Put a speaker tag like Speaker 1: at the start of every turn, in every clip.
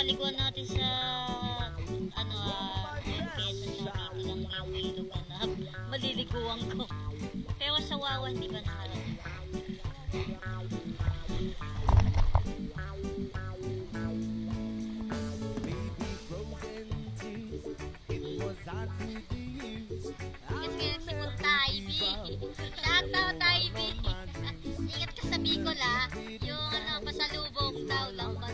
Speaker 1: paliguan natin sa ano Quezon na dito lang yung ilog na maliliguan ko. Pero sa Wawa hindi ba nakarating? Ingat kayo si Punta Ivy. Shout out Ivy. Ingat ka sa Bicol ah. Yung ano, pasalubong daw lang ba?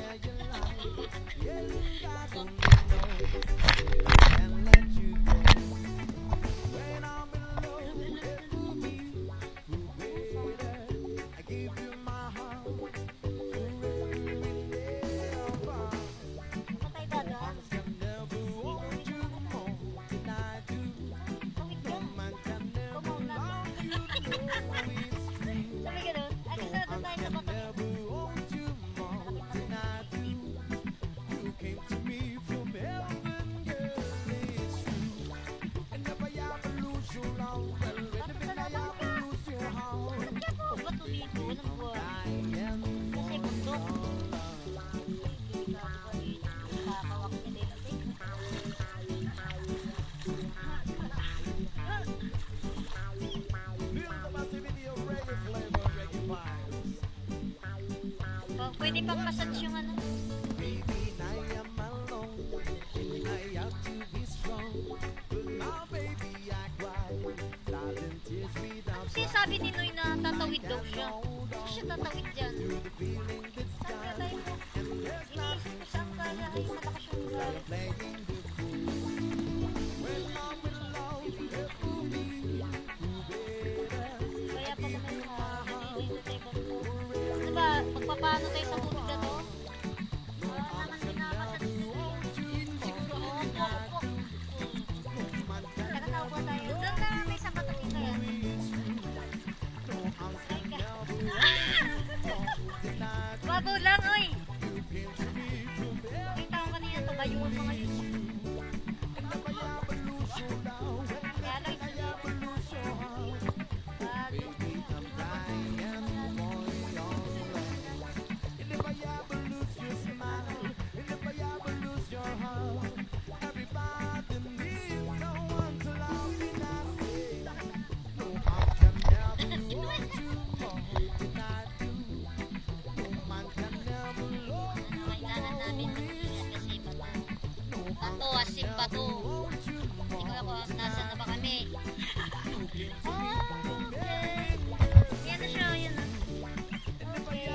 Speaker 1: Pwede pang massage yung ano. Kasi sabi ni Noy na tatawid daw siya. Kasi siya tatawid dyan. Saan kaya tayo mo? Iniisip ko saan kaya ay malakas yung galit. Kaya pa naman diba, magpapano tayo sa tubig na to? Naman pinapasad siguro opo. Taga-tawag tayo. Doon na may sapatos dito yan. Babaw lang, oy! May tao kanina, tumayuan mga yun. Kaya lang, asim ba to? Hindi ko ako, nasa na ba kami? Okay. Yan na siya, yan na. Okay.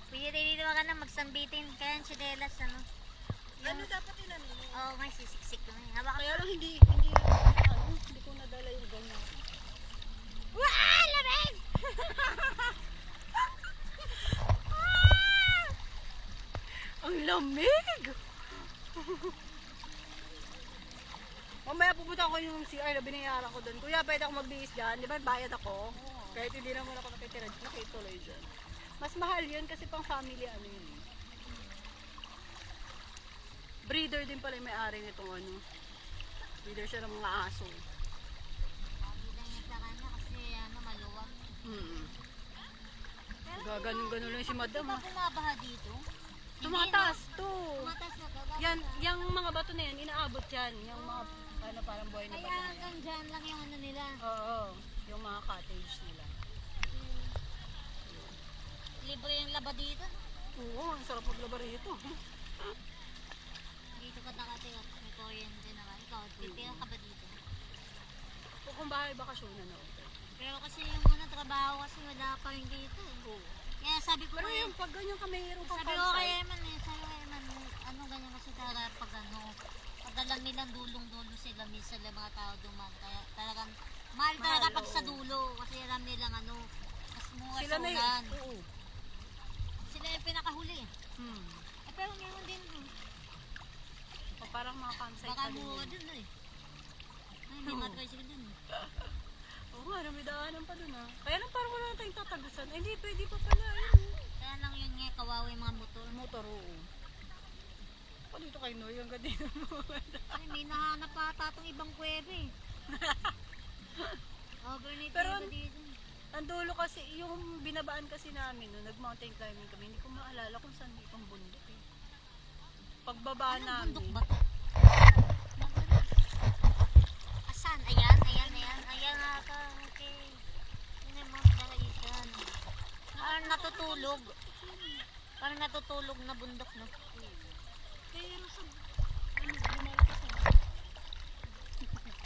Speaker 1: Kuya, dito ka na magsambitin. Kaya yung chinelas, ano?
Speaker 2: Ano dapat ilan?
Speaker 1: Oo, may sisiksik ko na. Haba ka.
Speaker 2: Kaya lang hindi ko nadala yung ganyan.
Speaker 1: Wah! Lamig!
Speaker 2: Ang lamig! Mamaya pupunta ko yung CR na binayaran ko doon. Kuya, pwede ako magbihis dyan. Di ba bayad ako? Kahit hindi naman ako nakitira. Nakituloy dyan. Mas mahal yun kasi pang family ano yun. Breeder din pala yung may-ari nitong ano. Breeder siya ng mga aso. Ganun-ganun lang si madam.
Speaker 1: Ito ba bumabaha dito?
Speaker 2: Tumataas to.
Speaker 1: Tumataas na to?
Speaker 2: Yan, yung mga bato na yan, inaabot yan. Yung mga, ano, parang buhay na bato
Speaker 1: Kaya
Speaker 2: na yan.
Speaker 1: hanggang dyan lang yung ano nila.
Speaker 2: Oo, yung mga cottage nila.
Speaker 1: Libre yung laba dito.
Speaker 2: Oo, ang sarap maglaba rito.
Speaker 1: Dito ka nakatira. May kuryente naman. Ikaw, titira ka ba dito?
Speaker 2: Kung bahay bakasyon na, no?
Speaker 1: Pero kasi yung mga trabaho kasi wala pa rin dito eh.
Speaker 2: Oo.
Speaker 1: Kaya sabi ko
Speaker 2: Pero
Speaker 1: eh,
Speaker 2: yung pag ganyan kami, mayroon pang
Speaker 1: sabi ko kay Eman eh, sabi ko Eman, ano ganyan kasi talaga pag ano, padalang nilang dulong-dulo sila minsan lang mga tao duman. Kaya talagang mahal talaga pag sa dulo kasi alam nilang ano, mas mura
Speaker 2: sila
Speaker 1: sa
Speaker 2: na
Speaker 1: ulan.
Speaker 2: Oo.
Speaker 1: Sila yung pinakahuli eh. Pero ngayon din dun.
Speaker 2: Parang mga campsite.
Speaker 1: Baka mura dun eh. Ay, may mga tricycle dun eh.
Speaker 2: Oo nga, may daanan pa dun ah. Kaya lang parang wala na tayong tatagusan. Eh, hindi, pwede pa pala. Ayun.
Speaker 1: Kaya lang yun nga, kawawa yung mga motor.
Speaker 2: Motor, oo. Pa dito kay Noy, ang ganda mo.
Speaker 1: Ay, may nahanap pa ata itong ibang kuwebe eh. Overnight
Speaker 2: Pero
Speaker 1: iba dito.
Speaker 2: ang dulo kasi, yung binabaan kasi namin, no, nag-mountain climbing kami, hindi ko maalala kung saan ditong bundok eh. Pagbaba
Speaker 1: Anong bundok
Speaker 2: namin,
Speaker 1: ba to? Asan? Ayan, ayan, ayan. Ayan nga ka. Okay. Yun yung Mount Daraitan. Parang natutulog. Parang natutulog na bundok, no?
Speaker 2: kaya sa, lumalakas na.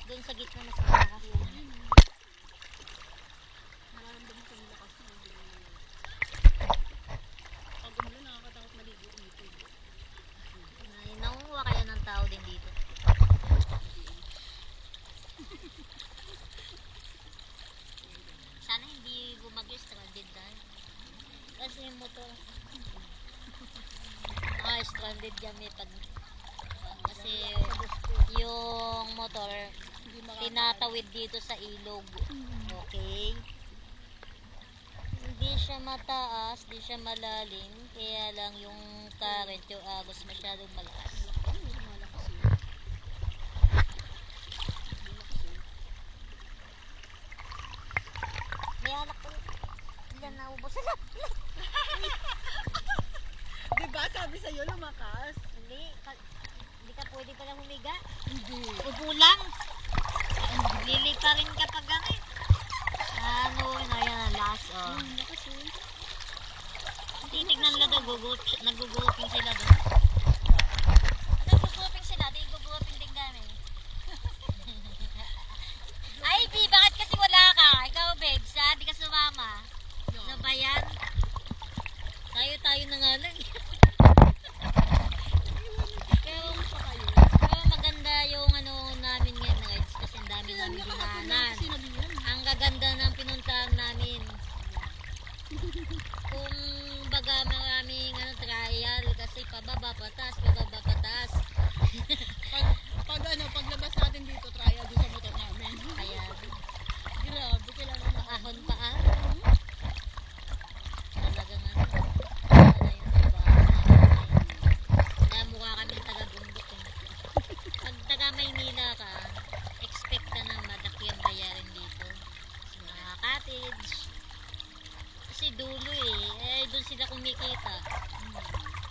Speaker 1: Doon sa gitna mas malakas yun.
Speaker 2: Nararamdaman ko yung lakas na. Pag umulan, nakakatakot maligo dito.
Speaker 1: Nangunguha kaya ng tao din dito. Sana hindi bumagyo, stranded tayo. Kasi yung motor. Stranded kami pag kasi yung motor tinatawid dito sa ilog. Okay? Hindi siya mataas, hindi siya malalim, kaya lang yung current, yung agos masyadong malakas. May alak ko. Ilan na ubos?
Speaker 2: Diba sabi sa'yo lumakas?
Speaker 1: Hindi ka pwede palang humiga.
Speaker 2: Hindi.
Speaker 1: Upo lang. Lili pa rin kapag gano'n. Ano, ayan ang last, oh.
Speaker 2: Lakas eh.
Speaker 1: Titignan nila daw, nag-guguping sila doon. Nag-guguping sila, di guguping din kami. Ay, B, bakit kasi wala ka? Ikaw, babes, ha? Di ka sumama. Ano ba yan? Tayo na nga lang. Pero maganda yung ano namin ngayon, rides, kasi ang dami namin dinaanan. Ang gaganda ng pinuntahan namin. Kung baga maraming trial kasi pababa patas.
Speaker 2: Paglabas natin dito, trial doon sa motor namin.
Speaker 1: Kaya
Speaker 2: Grabe, kailangan na.
Speaker 1: ahon pa talagang ano yung kaya mukha kami taga-bundok eh. Pag taga Maynila ka, expect ka ng madaki ang bayarin dito sa mga cottage kasi dulo doon sila kumikita.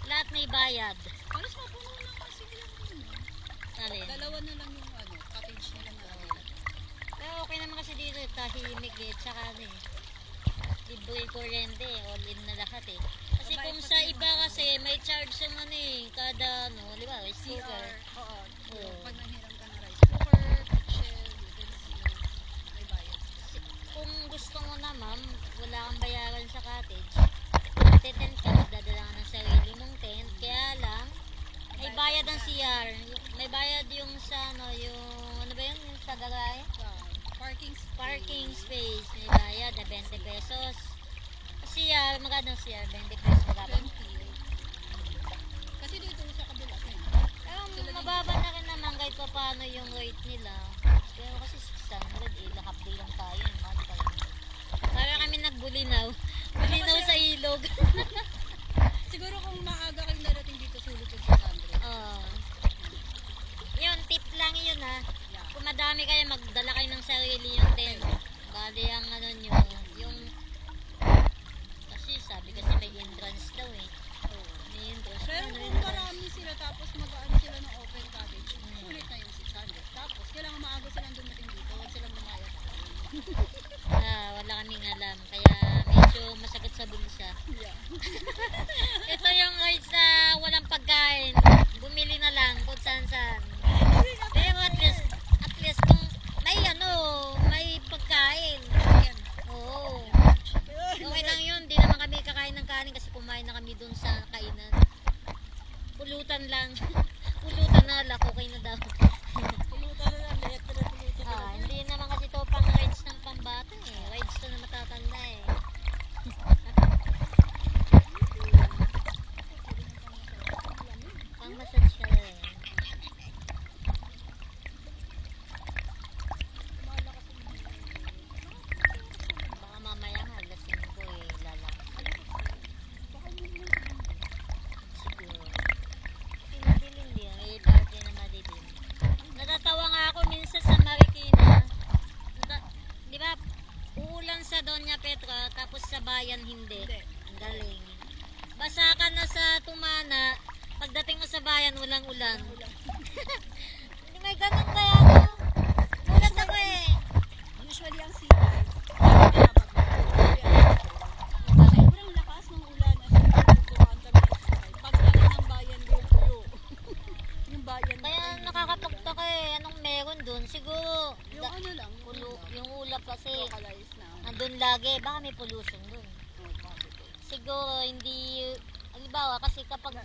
Speaker 1: Lahat may bayad.
Speaker 2: Alas mapuno na kasi yun.
Speaker 1: Alin?
Speaker 2: Dalawa na lang yung cottage nila na lang.
Speaker 1: Pero okay naman kasi dito, tahimik tsaka libre kuryente, all in na lahat eh. Kasi kung sa iba kasi may charge yung kada rice cooker.
Speaker 2: Oo.
Speaker 1: Oo.
Speaker 2: Pag nanghiram ka ng rice cooker, kitchen, utensil, may bayad.
Speaker 1: Kung gusto mo naman, wala kang bayaran sa cottage, tent ka, magdadala ka ng sarili mong tent, kaya lang, may bayad ang CR. May bayad yung sa yung ano ba yun, yung sa garahe? Parking space, may bayad na 20 pesos. CR, magkano CR? 20 pesos magkano?
Speaker 2: Kasi dito sa kabila.
Speaker 1: Pero mababa na rin naman kahit pa paano yung rate nila. Pero kasi 600 half day lang tayo. Para kami nagbulinaw. Bulinaw sa ilog.
Speaker 2: Siguro kung maaga kayo darating dito, sulit yung 600.
Speaker 1: Oo. Yun, tip lang yun ha. Kung madami kayo, magdala kayo ng sarili yung tent. Bali ang ano nyo, yung kasi sabi kasi may entrance daw eh. May entrance.
Speaker 2: Pero
Speaker 1: Ano
Speaker 2: kung
Speaker 1: entrance?
Speaker 2: marami sila tapos mag-ano sila ng open cottage, sulit na yung 600. Tapos kailangan maaga silang dumating dito, huwag silang lumaya sa akin.
Speaker 1: Wala kaming alam. Kaya medyo masagot sa bulsa.
Speaker 2: Yeah.
Speaker 1: Ito yung rides na walang pagkain. Bumili na lang kung saan. Pero at least kung may pagkain. Oo. Okay lang yun. Di naman kami kakain ng kanin kasi kumain na kami dun sa kainan. Pulutan lang. Pulutan na lang. Okay na daw.
Speaker 2: Pulutan na lang, lahat na pulutan na lang.
Speaker 1: Hindi naman kasi ito pang rides ng pambata eh. Rides to na matatanda eh. Pang massage ka rin. Petra, tapos sa bayan hindi.
Speaker 2: Hindi.
Speaker 1: Ang galing. Basa ka na sa Tumana, pagdating mo sa bayan, walang ulan. Hindi may ganun kaya, no? Mulat ako eh.
Speaker 2: Usually ang CI, sobrang lakas ng ulan na dumaan kami ng CI. Pagdating ng bayan, yung tuyo. Yung bayan na
Speaker 1: Kaya nakakapagtaka eh, anong meron dun? Siguro,
Speaker 2: yung ano lang,
Speaker 1: yung ulap kasi,
Speaker 2: localized na.
Speaker 1: nandun lagi, baka may pollution dun.
Speaker 2: Oh, positive.
Speaker 1: Siguro, hindi, halimbawa, kasi kapag